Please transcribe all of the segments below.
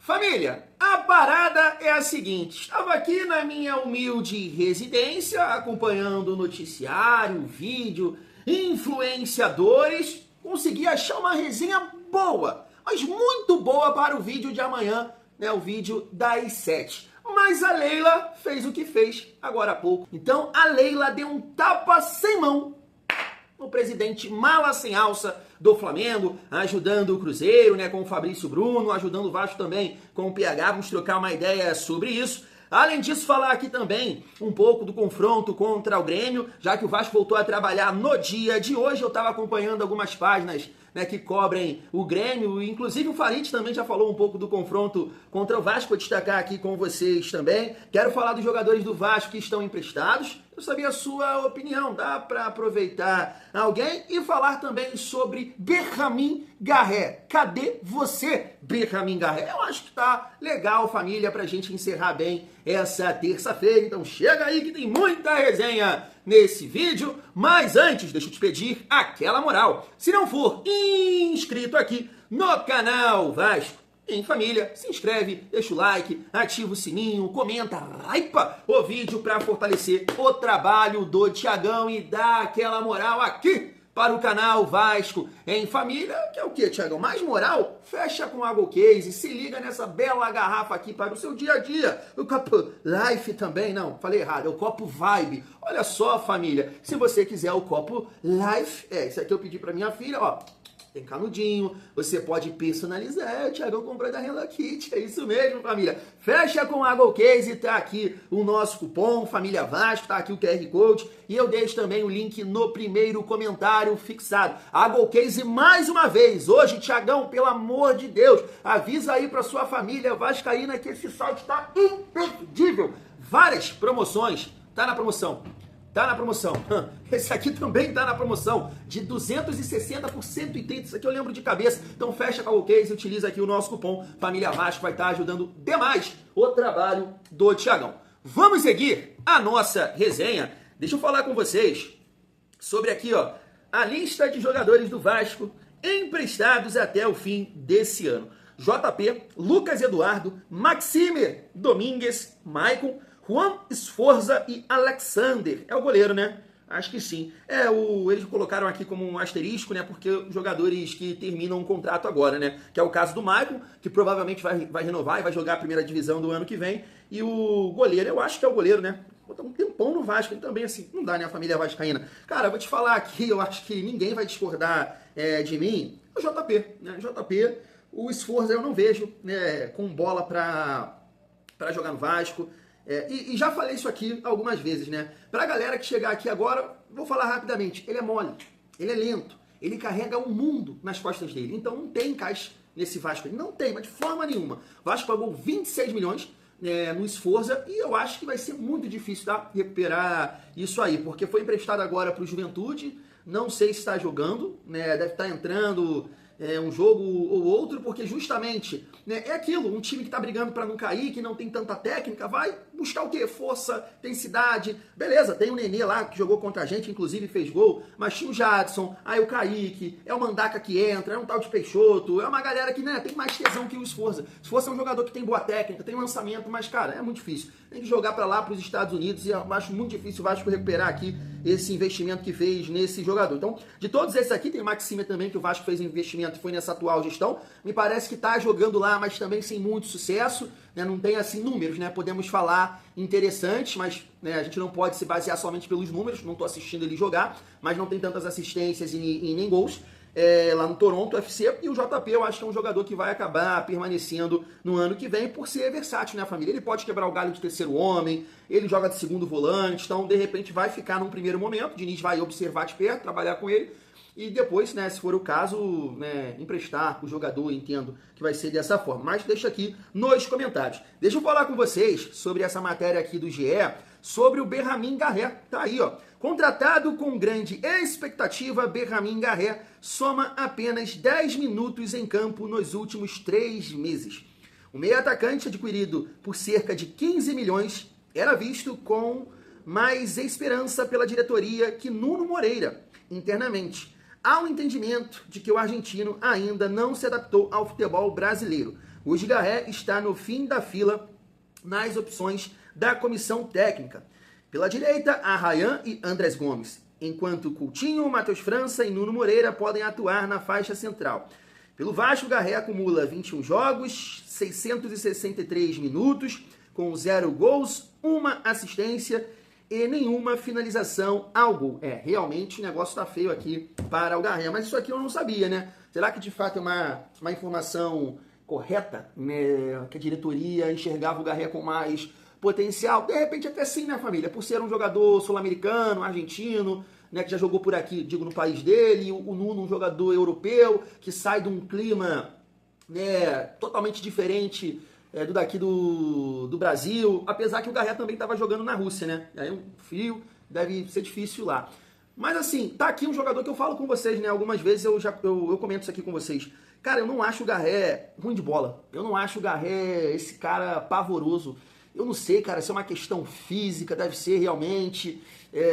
Família, a parada é a seguinte, estava aqui na minha humilde residência, acompanhando o noticiário, vídeo, influenciadores, consegui achar uma resenha boa, mas muito boa para o vídeo de amanhã, né, o vídeo das 7. Mas a Leila fez o que fez agora há pouco. Então a Leila deu um tapa sem mão no presidente mala sem alça do Flamengo, ajudando o Cruzeiro, né, com o Fabrício Bruno, ajudando o Vasco também com o PH. Vamos trocar uma ideia sobre isso. Além disso, falar aqui também um pouco do confronto contra o Grêmio, já que o Vasco voltou a trabalhar no dia de hoje. Eu estava acompanhando algumas páginas, né, que cobrem o Grêmio, inclusive o Farid também já falou um pouco do confronto contra o Vasco. Vou destacar aqui com vocês também. Quero falar dos jogadores do Vasco que estão emprestados. Eu sabia a sua opinião, dá para aproveitar alguém e falar também sobre Berramin Garré. Cadê você, Berramin Garré? Eu acho que tá legal, família, pra gente encerrar bem essa terça-feira. Então chega aí que tem muita resenha nesse vídeo. Mas antes, deixa eu te pedir aquela moral. Se não for inscrito aqui no canal Vasco em Família, se inscreve, deixa o like, ativa o sininho, comenta, hypa o vídeo para fortalecer o trabalho do Thiagão e dar aquela moral aqui para o canal Vasco em Família, que é o que, Thiagão? Mais moral? Fecha com a Água Case, se liga nessa bela garrafa aqui para o seu dia a dia. O copo Life também, não, falei errado, é o copo Vibe. Olha só, família, se você quiser o copo Life, esse aqui eu pedi para minha filha, ó. Tem canudinho, você pode personalizar. O Thiagão comprou da Hello Kitty, é isso mesmo, família. Fecha com a Água Case, tá aqui o nosso cupom, Família Vasco, tá aqui o QR Code. E eu deixo também o link no primeiro comentário fixado. Água Case mais uma vez. Hoje, Thiagão, pelo amor de Deus, avisa aí pra sua família vascaína que esse site tá imperdível. Várias promoções, tá na promoção. Tá na promoção. Esse aqui também tá na promoção. De 260 por 130. Isso aqui eu lembro de cabeça. Então fecha com o case e utiliza aqui o nosso cupom Família Vasco. Vai estar ajudando demais o trabalho do Thiagão. Vamos seguir a nossa resenha. Deixa eu falar com vocês sobre aqui, ó, a lista de jogadores do Vasco emprestados até o fim desse ano. JP, Lucas Eduardo, Maxime Domingues, Maicon, Juan Esforza e Alexander. É o goleiro, né? Acho que sim. Eles colocaram aqui como um asterisco, né? Porque jogadores que terminam o contrato agora, né? Que é o caso do Maicon, que provavelmente vai renovar e vai jogar a primeira divisão do ano que vem. E o goleiro, eu acho que é o goleiro, né? Botar um tempão no Vasco, ele também, assim, não dá, né? A família vascaína. Cara, eu vou te falar aqui, eu acho que ninguém vai discordar de mim. O JP, né? JP, o Esforza eu não vejo, né? Com bola pra jogar no Vasco. E já falei isso aqui algumas vezes, né? Pra galera que chegar aqui agora, vou falar rapidamente. Ele é mole, ele é lento, ele carrega o mundo nas costas dele. Então não tem encaixe nesse Vasco. Ele não tem, mas de forma nenhuma. O Vasco pagou 26 milhões no Esforza e eu acho que vai ser muito difícil, tá? Recuperar isso aí, porque foi emprestado agora pro Juventude. Não sei se está jogando, né? Deve estar entrando um jogo ou outro, porque justamente, né, é aquilo, um time que tá brigando para não cair, que não tem tanta técnica, vai buscar o quê? Força, intensidade, beleza, tem o Nenê lá que jogou contra a gente, inclusive fez gol, mas tinha o Jadson, aí o Kaique, é o Mandaca que entra, é um tal de Peixoto, é uma galera que, né, tem mais tesão que o Esforza. Esforza é um jogador que tem boa técnica, tem lançamento, mas, cara, é muito difícil. Tem que jogar para lá, para os Estados Unidos, e eu acho muito difícil o Vasco recuperar aqui esse investimento que fez nesse jogador. Então, de todos esses aqui, tem o Maxime também, que o Vasco fez investimento e foi nessa atual gestão. Me parece que tá jogando lá, mas também sem muito sucesso, né? Não tem, assim, números, né? Podemos falar interessantes, mas, né, a gente não pode se basear somente pelos números. Não tô assistindo ele jogar, mas não tem tantas assistências e nem gols. Lá no Toronto FC, e o JP eu acho que é um jogador que vai acabar permanecendo no ano que vem por ser versátil, né, família? Ele pode quebrar o galho de terceiro homem, ele joga de segundo volante, então de repente vai ficar num primeiro momento, o Diniz vai observar de perto, trabalhar com ele, e depois, né, se for o caso, né, emprestar o jogador, entendo que vai ser dessa forma. Mas deixa aqui nos comentários. Deixa eu falar com vocês sobre essa matéria aqui do GE, sobre o Berramin Garré. Tá aí, ó. Contratado com grande expectativa, Berramin Garré soma apenas 10 minutos em campo nos últimos 3 meses. O meio atacante, adquirido por cerca de 15 milhões, era visto com mais esperança pela diretoria que Nuno Moreira, internamente. Há um entendimento de que o argentino ainda não se adaptou ao futebol brasileiro, O Gigarré está no fim da fila nas opções da comissão técnica. Pela direita, Arrayán e Andrés Gomes, enquanto Coutinho, Matheus França e Nuno Moreira podem atuar na faixa central. Pelo Vasco, o Garré acumula 21 jogos, 663 minutos, com 0 gols, 1 assistência e nenhuma finalização ao gol. Realmente o negócio tá feio aqui para o Garré, mas isso aqui eu não sabia, né? Será que de fato é uma informação correta, né? Que a diretoria enxergava o Garré com mais potencial? De repente até sim, né, família? Por ser um jogador sul-americano, argentino, né, que já jogou por aqui, digo, no país dele, o Nuno, um jogador europeu, que sai de um clima, né, totalmente diferente do daqui do Brasil, apesar que o Garré também estava jogando na Rússia, né? Aí um frio, deve ser difícil lá. Mas assim, tá aqui um jogador que eu falo com vocês, né? Algumas vezes eu comento isso aqui com vocês. Cara, eu não acho o Garré ruim de bola. Eu não acho o Garré esse cara pavoroso. Eu não sei, cara, se é uma questão física, deve ser realmente,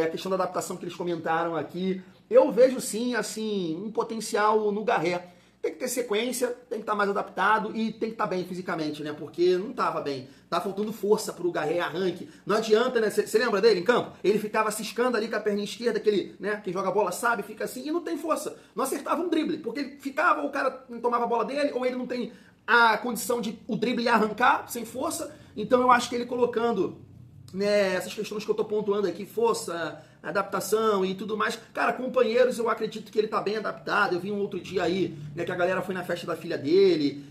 a questão da adaptação que eles comentaram aqui. Eu vejo sim, assim, um potencial no Garré. Tem que ter sequência, tem que estar mais adaptado e tem que estar bem fisicamente, né? Porque não estava bem. Tá faltando força pro Garré, arranque. Não adianta, né? Você lembra dele em campo? Ele ficava ciscando ali com a perna esquerda, aquele, né? Quem joga bola sabe, fica assim e não tem força. Não acertava um drible, porque ele ficava, o cara não tomava a bola dele, ou ele não tem a condição de o drible arrancar sem força. Então eu acho que ele colocando, né, essas questões que eu tô pontuando aqui, força, adaptação e tudo mais. Cara, companheiros, eu acredito que ele tá bem adaptado. Eu vi um outro dia aí, né, que a galera foi na festa da filha dele,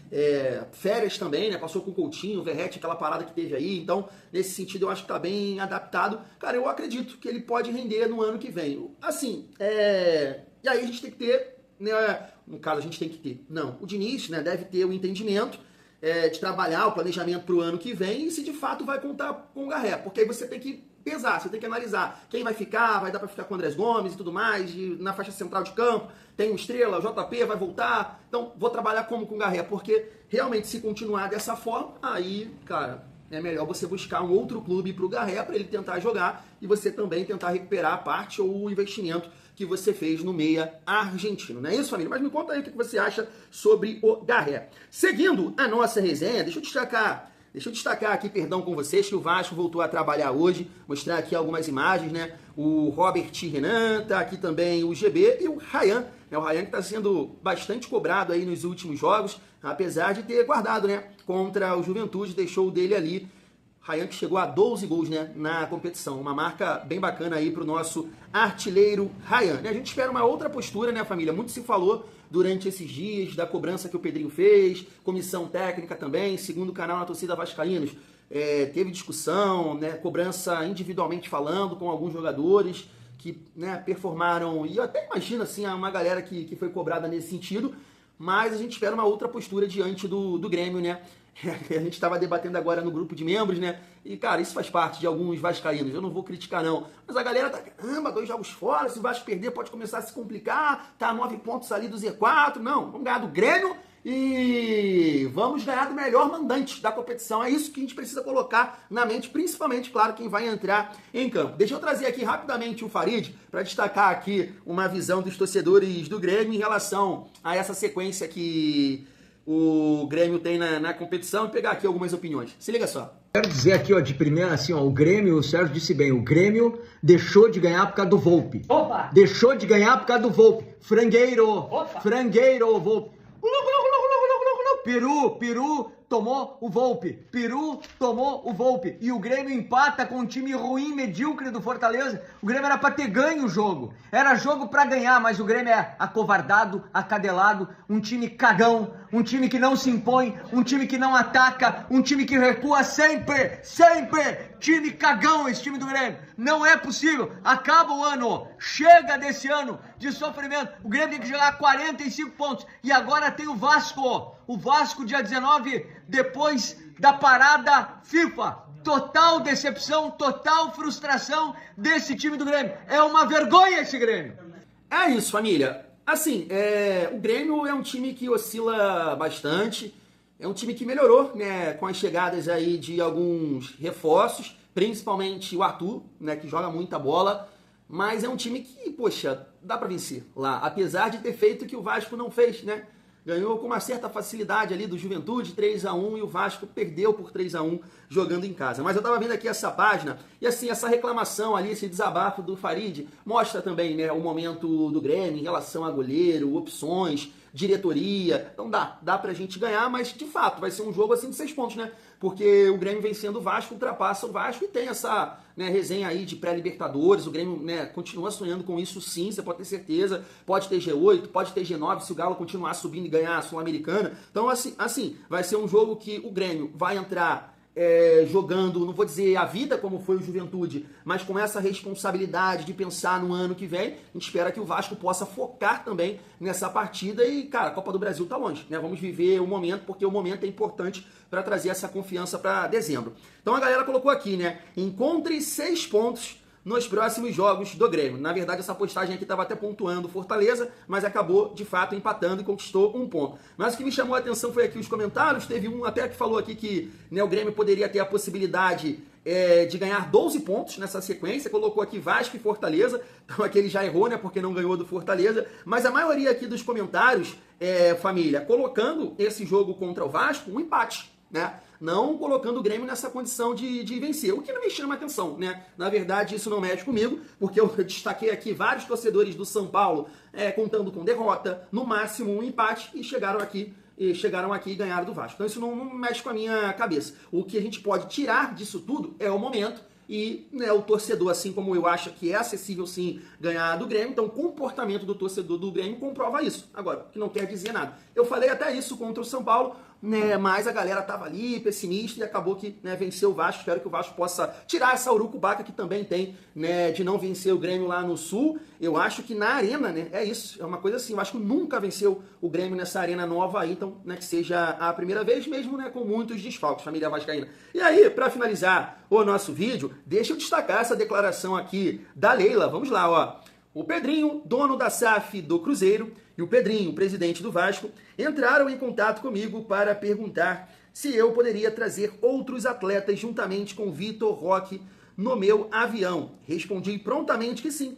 férias também, né, passou com o Coutinho, o Verratti, aquela parada que teve aí. Então, nesse sentido, eu acho que tá bem adaptado. Cara, eu acredito que ele pode render no ano que vem. Assim, e aí a gente tem que ter, né, no caso a gente tem que ter, não, o Diniz, né, deve ter o entendimento de trabalhar o planejamento para o ano que vem e se de fato vai contar com o Garré, porque aí você tem que pesar, você tem que analisar quem vai ficar, vai dar para ficar com o Andrés Gomes e tudo mais, e na faixa central de campo tem um Estrela, o JP vai voltar, então vou trabalhar como com o Garré, porque realmente se continuar dessa forma, aí, cara, é melhor você buscar um outro clube para o Garré, para ele tentar jogar e você também tentar recuperar a parte ou o investimento que você fez no meia argentino. Não é isso, família? Mas me conta aí o que você acha sobre o Garré. Seguindo a nossa resenha, deixa eu destacar aqui, perdão com vocês, que o Vasco voltou a trabalhar hoje, mostrar aqui algumas imagens, né? O Robert Renan, tá aqui também o GB e o Arrayán, né? O Arrayán que está sendo bastante cobrado aí nos últimos jogos, apesar de ter guardado, né? Contra o Juventude, deixou o dele ali. Arrayán que chegou a 12 gols, né, na competição. Uma marca bem bacana aí pro nosso artilheiro Arrayán. A gente espera uma outra postura, né, família? Muito se falou durante esses dias da cobrança que o Pedrinho fez, comissão técnica também, segundo o canal na torcida Vascaínos. Teve discussão, né, cobrança individualmente falando com alguns jogadores que, né, performaram, e eu até imagino assim, uma galera que foi cobrada nesse sentido, mas a gente espera uma outra postura diante do Grêmio, né? A gente estava debatendo agora no grupo de membros, né? E, cara, isso faz parte de alguns vascaínos, eu não vou criticar, não. Mas a galera tá, caramba, 2 jogos fora, se o Vasco perder pode começar a se complicar, tá a 9 pontos ali do Z4. Não, vamos ganhar do Grêmio e vamos ganhar do melhor mandante da competição. É isso que a gente precisa colocar na mente, principalmente, claro, quem vai entrar em campo. Deixa eu trazer aqui rapidamente o Farid para destacar aqui uma visão dos torcedores do Grêmio em relação a essa sequência que o Grêmio tem na competição e pegar aqui algumas opiniões. Se liga só. Quero dizer aqui, ó, de primeira, assim, ó, o Grêmio, o Sérgio disse bem, o Grêmio deixou de ganhar por causa do Volpi. Opa! Deixou de ganhar por causa do Volpi. Frangueiro! Opa! Frangueiro, Volpi. Peru tomou o Volpi. Peru tomou o Volpi. E o Grêmio empata com um time ruim, medíocre do Fortaleza. O Grêmio era pra ter ganho o jogo. Era jogo pra ganhar, mas o Grêmio é acovardado, acadelado, um time cagão, um time que não se impõe, um time que não ataca, um time que recua sempre, sempre. Time cagão esse time do Grêmio. Não é possível. Acaba o ano. Chega desse ano de sofrimento. O Grêmio tem que jogar 45 pontos. E agora tem o Vasco. O Vasco dia 19, depois da parada FIFA. Total decepção, total frustração desse time do Grêmio. É uma vergonha esse Grêmio. É isso, família. Assim, o Grêmio é um time que oscila bastante. É um time que melhorou, né, com as chegadas aí de alguns reforços, principalmente o Arthur, né, que joga muita bola. Mas é um time que, poxa, dá pra vencer lá. Apesar de ter feito o que o Vasco não fez, né? Ganhou com uma certa facilidade ali do Juventude, 3-1, e o Vasco perdeu por 3-1 jogando em casa. Mas eu tava vendo aqui essa página, e assim, essa reclamação ali, esse desabafo do Farid, mostra também, né, o momento do Grêmio em relação a goleiro, opções, diretoria. Então dá pra gente ganhar, mas de fato vai ser um jogo assim de 6 pontos, né? Porque o Grêmio vencendo o Vasco, ultrapassa o Vasco e tem essa, né, resenha aí de pré-Libertadores. O Grêmio, né, continua sonhando com isso, sim, você pode ter certeza. Pode ter G8, pode ter G9 se o Galo continuar subindo e ganhar a Sul-Americana. Então assim, vai ser um jogo que o Grêmio vai entrar jogando, não vou dizer a vida como foi o Juventude, mas com essa responsabilidade de pensar no ano que vem. A gente espera que o Vasco possa focar também nessa partida e, cara, a Copa do Brasil tá longe, né? Vamos viver o momento, porque o momento é importante para trazer essa confiança para dezembro. Então a galera colocou aqui, né? Encontre 6 pontos nos próximos jogos do Grêmio. Na verdade, essa postagem aqui estava até pontuando Fortaleza, mas acabou, de fato, empatando e conquistou 1 ponto. Mas o que me chamou a atenção foi aqui os comentários. Teve um até que falou aqui que, né, o Grêmio poderia ter a possibilidade de ganhar 12 pontos nessa sequência. Colocou aqui Vasco e Fortaleza. Então aqui ele já errou, né, porque não ganhou do Fortaleza. Mas a maioria aqui dos comentários, família, colocando esse jogo contra o Vasco um empate, né? Não colocando o Grêmio nessa condição de vencer, o que não me chama atenção, né? Na verdade, isso não mexe comigo, porque eu destaquei aqui vários torcedores do São Paulo contando com derrota, no máximo um empate, e chegaram aqui e ganharam do Vasco. Então isso não mexe com a minha cabeça. O que a gente pode tirar disso tudo é o momento. E, né, o torcedor, assim como eu acho que é acessível sim ganhar do Grêmio, então o comportamento do torcedor do Grêmio comprova isso. Agora, que não quer dizer nada. Eu falei até isso contra o São Paulo, né, mas a galera tava ali pessimista e acabou que, né, venceu o Vasco. Espero que o Vasco possa tirar essa urucubaca que também tem, né, de não vencer o Grêmio lá no Sul. Eu acho que na arena, né, é isso, é uma coisa assim, o Vasco nunca venceu o Grêmio nessa arena nova aí, então, né, que seja a primeira vez mesmo, né, com muitos desfalques, família vascaína. E aí, para finalizar o nosso vídeo, deixa eu destacar essa declaração aqui da Leila. Vamos lá, ó. O Pedrinho, dono da SAF do Cruzeiro, e o Pedrinho, presidente do Vasco, entraram em contato comigo para perguntar se eu poderia trazer outros atletas juntamente com Vitor Roque no meu avião. Respondi prontamente que sim,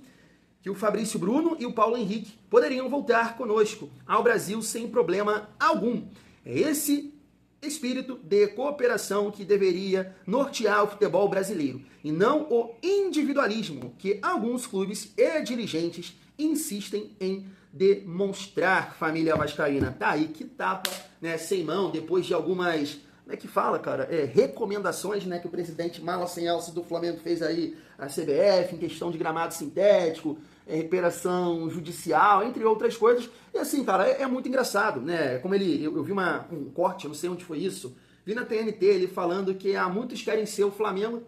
que o Fabrício Bruno e o Paulo Henrique poderiam voltar conosco ao Brasil sem problema algum. É esse espírito de cooperação que deveria nortear o futebol brasileiro, e não o individualismo que alguns clubes e dirigentes insistem em demonstrar, família vascaína. Tá aí, que tapa, né, sem mão, depois de algumas, como é que fala, cara? Recomendações, né, que o presidente mala sem alça do Flamengo fez aí a CBF em questão de gramado sintético, recuperação judicial, entre outras coisas. E assim, cara, é muito engraçado, né? Como eu vi um corte, não sei onde foi isso, vi na TNT ele falando que muitos querem ser o Flamengo,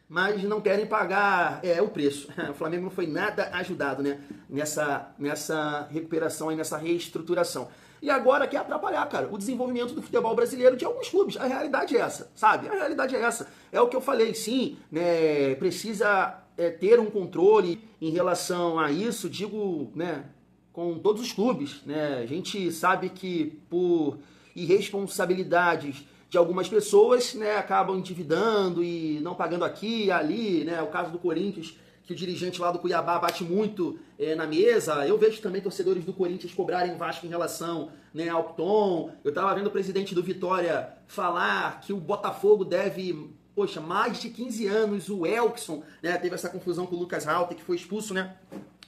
mas não querem pagar o preço. O Flamengo não foi nada ajudado, né, nessa recuperação e nessa reestruturação. E agora quer atrapalhar, cara, o desenvolvimento do futebol brasileiro de alguns clubes. A realidade é essa, sabe? A realidade é essa. É o que eu falei, sim, né? Precisa ter um controle em relação a isso, digo, né, com todos os clubes, né? A gente sabe que por irresponsabilidades de algumas pessoas, né, acabam endividando e não pagando aqui e ali, né? O caso do Corinthians, que o dirigente lá do Cuiabá bate muito na mesa. Eu vejo também torcedores do Corinthians cobrarem o Vasco em relação, né, ao Tom. Eu estava vendo o presidente do Vitória falar que o Botafogo deve, poxa, mais de 15 anos, o Elkson, né, teve essa confusão com o Lucas Halter, que foi expulso, né,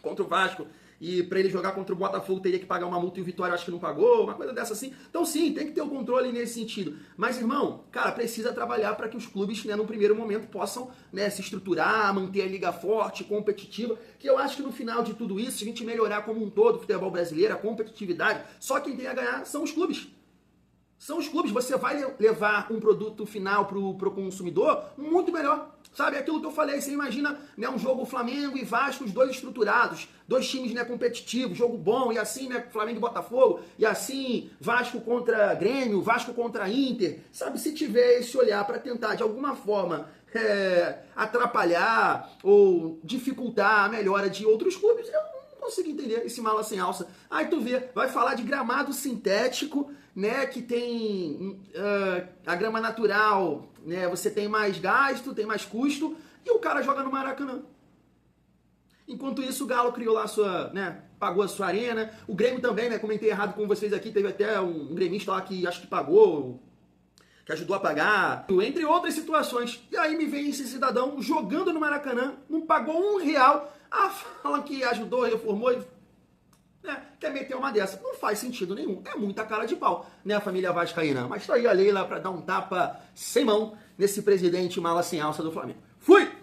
contra o Vasco. E para ele jogar contra o Botafogo teria que pagar uma multa e o Vitória acho que não pagou, uma coisa dessa assim. Então sim, tem que ter um controle nesse sentido. Mas, irmão, cara, precisa trabalhar para que os clubes, né, no primeiro momento possam, né, se estruturar, manter a liga forte, competitiva, que eu acho que no final de tudo isso, se a gente melhorar como um todo o futebol brasileiro, a competitividade, só quem tem a ganhar são os clubes. São os clubes. Você vai levar um produto final pro consumidor muito melhor. Sabe, aquilo que eu falei, você imagina, né, um jogo Flamengo e Vasco, os dois estruturados, dois times, né, competitivos, jogo bom, e assim, né, Flamengo e Botafogo, e assim, Vasco contra Grêmio, Vasco contra Inter. Sabe, se tiver esse olhar para tentar, de alguma forma, atrapalhar ou dificultar a melhora de outros clubes, eu não consigo entender esse mala sem alça. Aí tu vê, vai falar de gramado sintético, né, que tem a grama natural, né, você tem mais gasto, tem mais custo, e o cara joga no Maracanã. Enquanto isso, o Galo criou lá a sua, né, pagou a sua arena. O Grêmio também, né? Comentei errado com vocês aqui, teve até um gremista lá que acho que pagou, que ajudou a pagar, entre outras situações. E aí me vem esse cidadão jogando no Maracanã, não pagou R$1, falam que ajudou, reformou, né? Quer meter uma dessa. Não faz sentido nenhum. É muita cara de pau, né, a família vascaína. Mas tá aí a Leila pra dar um tapa sem mão nesse presidente mala sem alça do Flamengo. Fui!